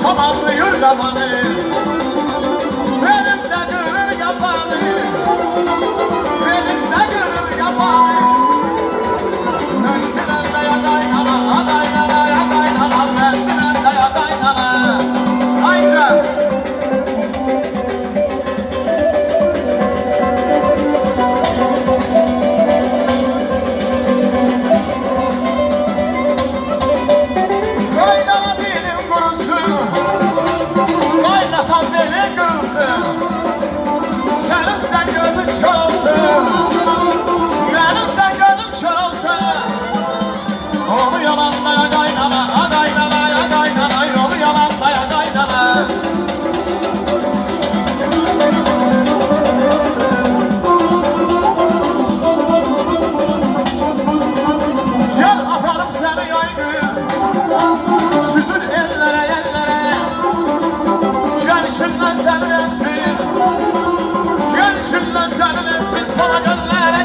Tamamlıyor kafanı, elimde görür yapanı, elimde görür yapanı. Nöndüren ya kaynana, kaynana ya kaynana, nöndüren ya kaynana. Ayşe. Kaynana dilim kurusun, kaynatan belin kırılsın. Senin de gözün kör olsun, benim de gözüm kör olsun. Onu yalanlaya kaynana, kaynana ya kaynana, onu yalanlaya kaynana. Gel atarım seni yaygın, süzül ellere ellere. Gelişinden senin emsin, gelişinden senin emsin, sana gönlere